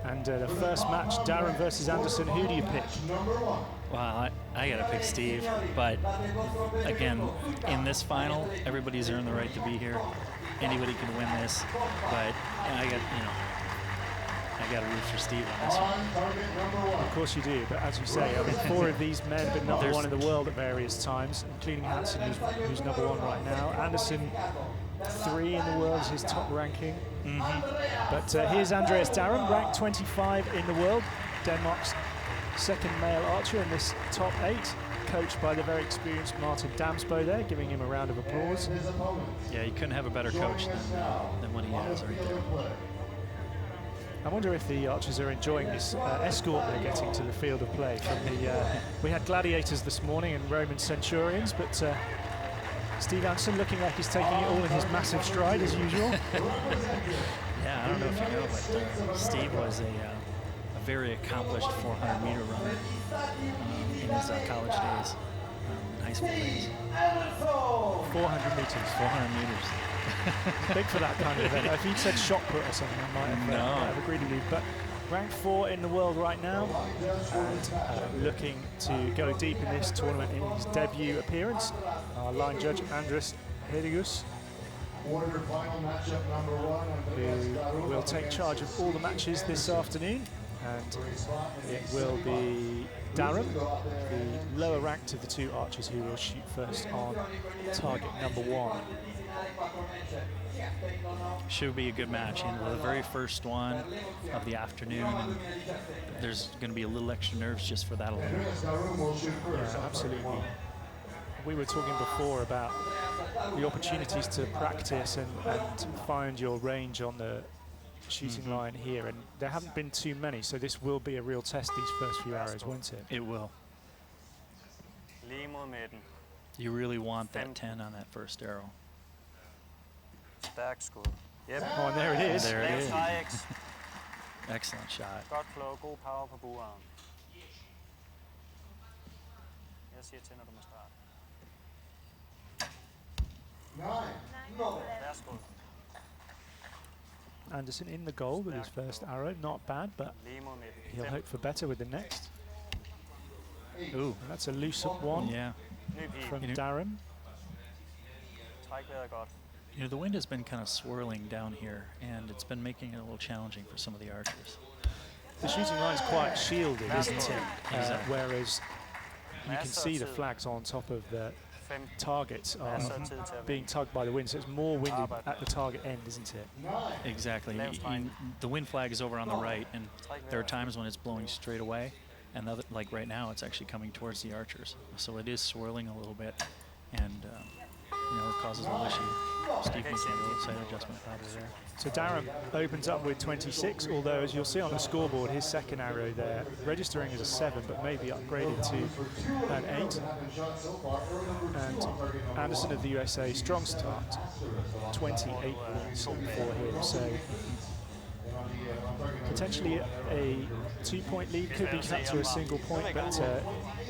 And the first match, Darum versus Anderson, who do you pick? Well, I gotta pick Steve, but again, in this final, everybody's earned the right to be here. Anybody can win this, but I gotta root for Steve on this one. Of course you do, but as you say, I mean, 4 of these men have been number 1 in the world at various times, including Hansen, who's number 1 right now. Anderson, 3 in the world is his top ranking. But here's Andreas Darum, ranked 25 in the world, Denmark's second male archer in this top 8, coached by the very experienced Martin Damsbo there, giving him a round of applause. Yeah, you couldn't have a better coach than what he has right there. I wonder if the archers are enjoying this escort they're getting to the field of play. From the we had gladiators this morning and Roman centurions, but Steve Anderson looking like he's taking it all in his massive stride as usual. Yeah, I don't know if you know, but Steve was a very accomplished 400-meter runner in his college days, in high school days. 400 meters. 400 meters. Big for that kind of event. If he'd said shot put or something, I might have agreed with you. But ranked 4 in the world right now, and looking to go deep in this tournament in his debut appearance. Our line judge, Andreas Darum, who will take charge of all the matches this afternoon. And it will be Darum, the lower ranked of the 2 archers, who will shoot first on target number 1. Should be a good match, and the very first one of the afternoon, and there's going to be a little extra nerves just for that alone. Yeah, absolutely. We were talking before about the opportunities to practice and find your range on the shooting line here, and there haven't been too many, so this will be a real test, these first few arrows, won't it? It will. You really want that 10 on that first arrow. Yep. Oh, and there it is. There it is. Excellent shot. Anderson in the goal with his first arrow, not bad, but he'll hope for better with the next. Ooh, that's a loose one. Yeah. From Darum. You know, the wind has been kind of swirling down here, and it's been making it a little challenging for some of the archers. The shooting line is quite shielded, isn't it? Whereas you can see the flags on top of the targets are being tugged by the wind, so it's more windy at the target end, isn't it? Exactly. The wind flag is over on the right, and there are times when it's blowing straight away, and like right now, it's actually coming towards the archers. So it is swirling a little bit, and you know, it causes a little issue. Steve needs a little side adjustment probably there. So Darum opens up with 26, although as you'll see on the scoreboard, his second arrow there, registering as a 7, but maybe upgraded to an 8. And Anderson of the USA, strong start, 28 points for him. So potentially a 2-point lead could be cut to a single point, but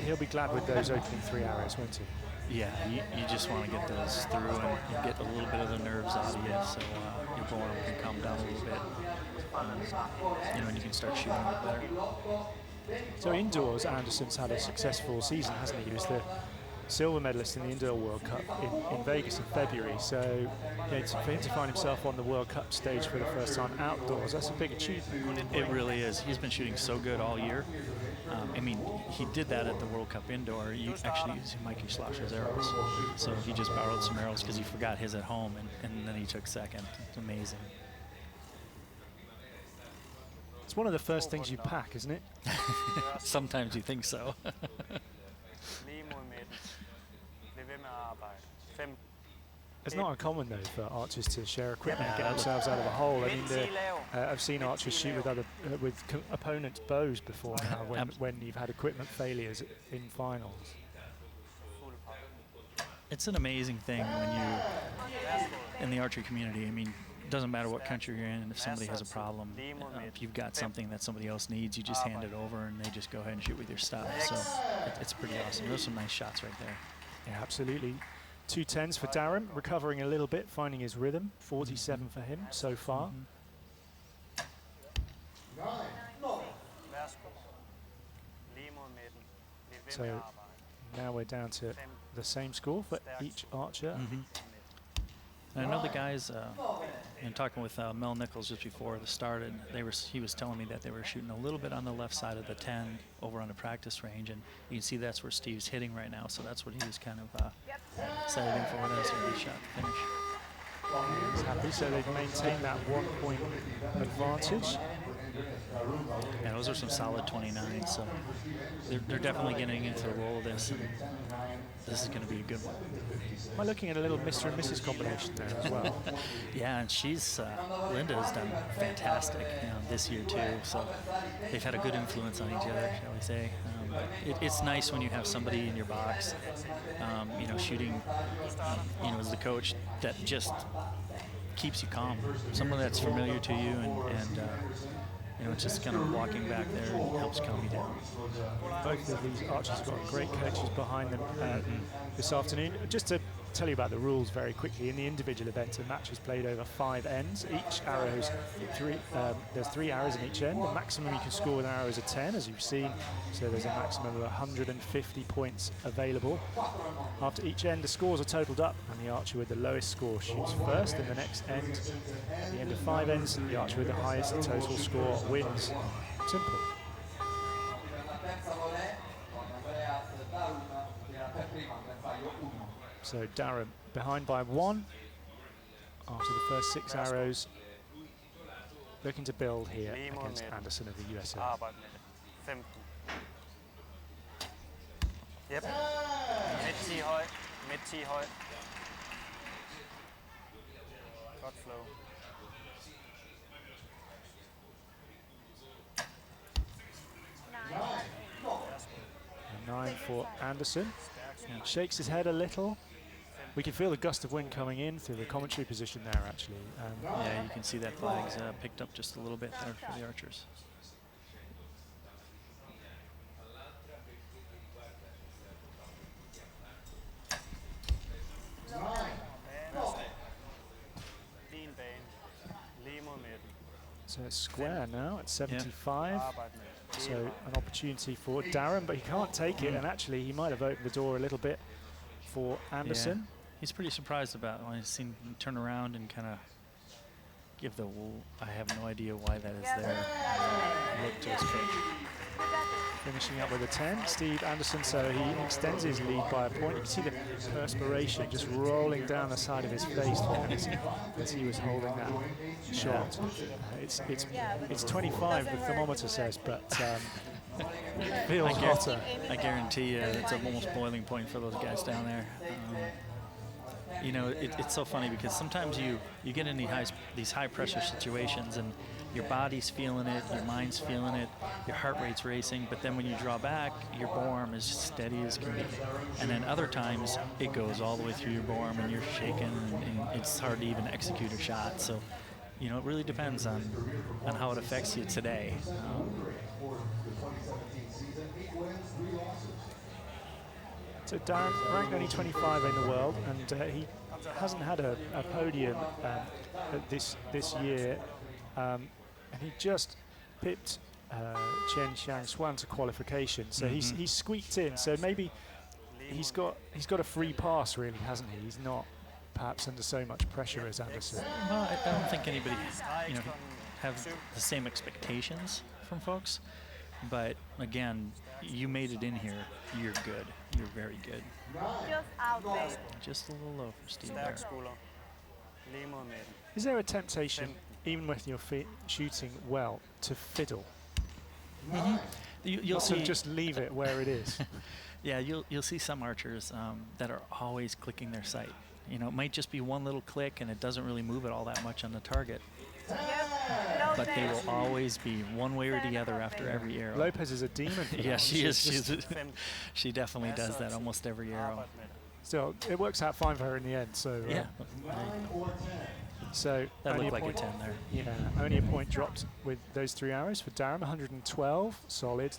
he'll be glad with those opening 3 arrows, won't he? Yeah, you just want to get those through and get a little bit of the nerves out of you, so your ball can calm down a little bit, you know, and you can start shooting a bit better. So indoors, Anderson's had a successful season, hasn't he? He was the silver medalist in the Indoor World Cup in Vegas in February, so yeah, for him to find himself on the World Cup stage for the first time outdoors, that's a big achievement. It really is. He's been shooting so good all year. I mean, he did that at the World Cup indoor, actually using Mikey Schlosser's arrows. So he just borrowed some arrows because he forgot his at home, and then he took second. It's amazing. It's one of the first things you pack, isn't it? Sometimes you think so. It's not uncommon though for archers to share equipment and get themselves out of a hole. I mean, I've seen archers shoot with opponents' bows before now when you've had equipment failures in finals. It's an amazing thing when you, in the archery community, I mean, it doesn't matter what country you're in, and if somebody has a problem, if you've got something that somebody else needs, you just hand it over and they just go ahead and shoot with your stuff. So it's pretty awesome. Those are some nice shots right there. Yeah, absolutely. 2 10s for Darum, recovering a little bit, finding his rhythm. 47 for him so far. So now we're down to the same score for each archer. And I know the guys, in talking with Mel Nichols just before the start, and he was telling me that they were shooting a little bit on the left side of the 10 over on the practice range, and you can see that's where Steve's hitting right now, so that's what he was kind of setting in for. That was a good shot to finish. He's happy, so they've maintained that 1-point advantage. Yeah, those are some solid 29s, so they're definitely getting into the roll of this, and this is going to be a good one. Am I looking at a little Mr. and Mrs. combination there as well? Yeah, and Linda has done fantastic this year too, so they've had a good influence on each other, shall we say. It's nice when you have somebody in your box, shooting, as the coach, that just keeps you calm. Someone that's familiar to you, and just kind of walking back there helps calm you down. Both of these archers have got great coaches behind them this afternoon. Just to tell you about the rules very quickly, in the individual event, a match is played over 5 ends. Each arrow has there's 3 arrows in each end. The maximum you can score with an arrow is a 10, as you've seen. So there's a maximum of 150 points available. After each end, the scores are totaled up, and the archer with the lowest score shoots first. In the next end, at the end of 5 ends, the archer with the highest total score wins. Simple. So Darum behind by 1 after the first 6 arrows, looking to build here against Anderson of the USA. Yep. Midt 10 høj. Midt 10 høj. Godt flow. 9 for Anderson. Shakes his head a little. We can feel the gust of wind coming in through the commentary position there, actually. Yeah, you can see that flag's picked up just a little bit there for the archers. So it's square now at 75. Yeah. So an opportunity for Darum, but he can't take it, and actually he might have opened the door a little bit for Anderson. Yeah. He's pretty surprised about it when he's seen him turn around and kind of give the I have no idea why that is there look to his pitch. Finishing up with a 10, Steve Anderson, so he extends his lead by a point. You can see the perspiration just rolling down the side of his face as he was holding that shot. It's 25, the thermometer says, but it feels hotter. I guarantee you it's a almost boiling point for those guys down there. It's so funny because sometimes you get in these high pressure situations and your body's feeling it, your mind's feeling it, your heart rate's racing, but then when you draw back, your borearm is steady as can be. And then other times it goes all the way through your borearm and you're shaking and it's hard to even execute a shot. So, it really depends on how it affects you today. So Darum ranked only 25 in the world, and he hasn't had a podium this year, and he just pipped Chen Xiangshuan to qualification. So he's squeaked in. So maybe he's got a free pass, really, hasn't he? He's not perhaps under so much pressure as Anderson. Well, I don't think anybody have the same expectations from folks. But again, you made it in here. You're good. You're very good. Just out there. Just a little low for Steve there. Is there a temptation, even with your feet shooting well, to fiddle? You'll see. Just leave it where it is. Yeah, you'll see some archers that are always clicking their sight. It might just be one little click, and it doesn't really move it all that much on the target. But they will always be one way or the other after every arrow. Lopez is a demon. Yeah, she is. She definitely does that almost every arrow. Still, it works out fine for her in the end. So yeah. So that looked like a 10 there. Yeah, only a point dropped with those 3 arrows for Darum. 112, solid.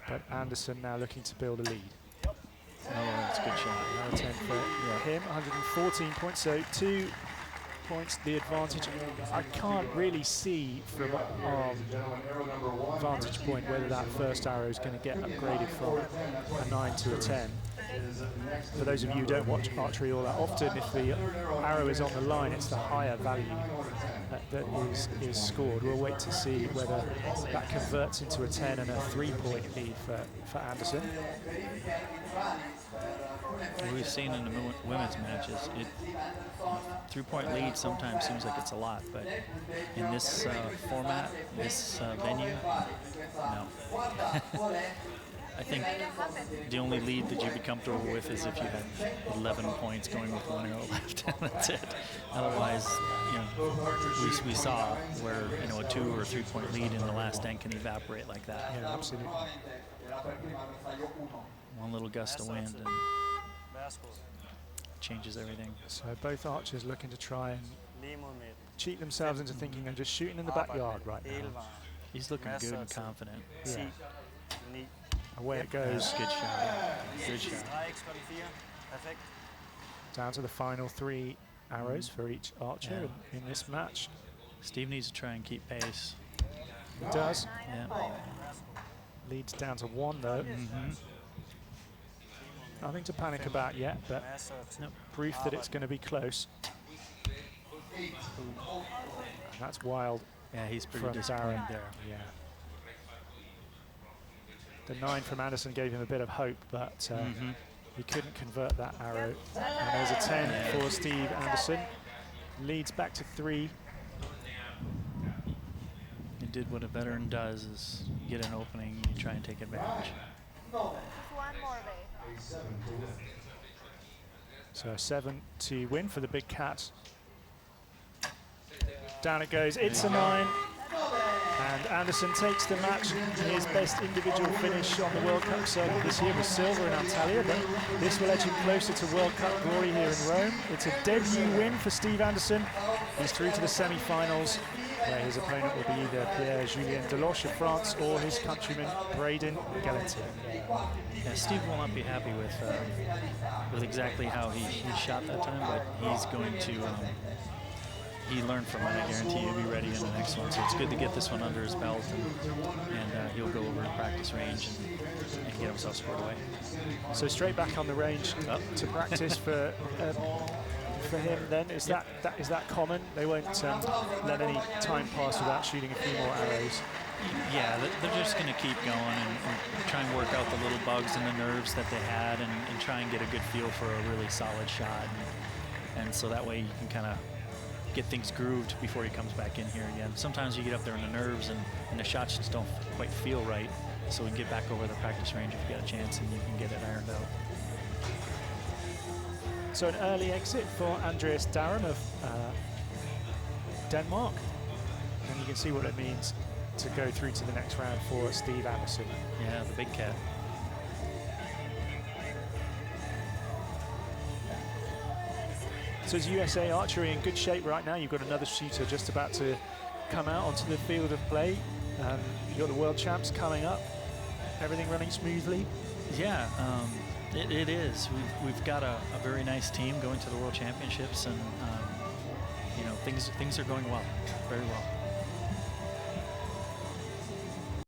But Anderson now looking to build a lead. Oh, that's a good shot. Another 10 for him. 114 points. So 2 points the advantage. I can't really see vantage point whether that first arrow is going to get upgraded from a 9 to a 10. For those of you who don't watch archery all that often, if the arrow is on the line, it's the higher value that is scored. We'll wait to see whether that converts into a 10 and a 3-point lead for Anderson. We've seen in the women's matches, 3-point lead sometimes seems like it's a lot, but in this format, this venue, no. I think the only lead that you'd be comfortable with is if you had 11 points going with 1 arrow left. That's it. Otherwise, you know, we saw where, you know, a 2 or 3-point lead in the last end can evaporate like that. Yeah, absolutely. One little gust of wind and changes everything. So both archers looking to try and cheat themselves into thinking I'm just shooting in the backyard right now. He's looking good and confident. Yeah. Away it goes. Good shot. Good shot. Down to the final 3 arrows for each archer in this match. Steve needs to try and keep pace. He does. Yeah. Leads down to 1 though. Nothing to panic about yet, but proof that it's going to be close. And that's wild. Yeah, he's pretty disappointed there. Yeah. The 9 from Anderson gave him a bit of hope, but he couldn't convert that arrow. And there's a 10 for Steve Anderson. Leads back to 3. He did what a veteran does, is get an opening, you try and take advantage. Just one more day. So a 7 to win for the big cat. Down it goes, it's a 9. And Anderson takes the match. His best individual finish on the World Cup circuit this year was silver in Antalya, but this will edge him closer to World Cup glory here in Rome. It's a debut win for Steve Anderson. He's through to the semi-finals, where his opponent will be either Pierre-Julien Deloche of France or his countryman Braden Galantier. Yeah, Steve will not be happy with exactly how he shot that time, but he's going to he learned from it. I guarantee he'll be ready in the next one. So it's good to get this one under his belt, and he'll go over to practice range and get himself squared away. So straight back on the range to practice for him. Then is that common? They won't let any time pass without shooting a few more arrows. Yeah, they're just going to keep going and try and work out the little bugs and the nerves that they had, and try and get a good feel for a really solid shot, and so that way you can kind of get things grooved before he comes back in here again. Sometimes you get up there in the nerves and the shots just don't quite feel right, so we can get back over the practice range if you got a chance and you can get it ironed out. So an early exit for Andreas Darum of Denmark, and you can see what it means to go through to the next round for Steve Anderson. Yeah, the big cat. So is USA Archery in good shape right now? You've got another shooter just about to come out onto the field of play. You've got the world champs coming up. Everything running smoothly? Yeah, it is. We've got a very nice team going to the World Championships, and you know, things are going well, very well.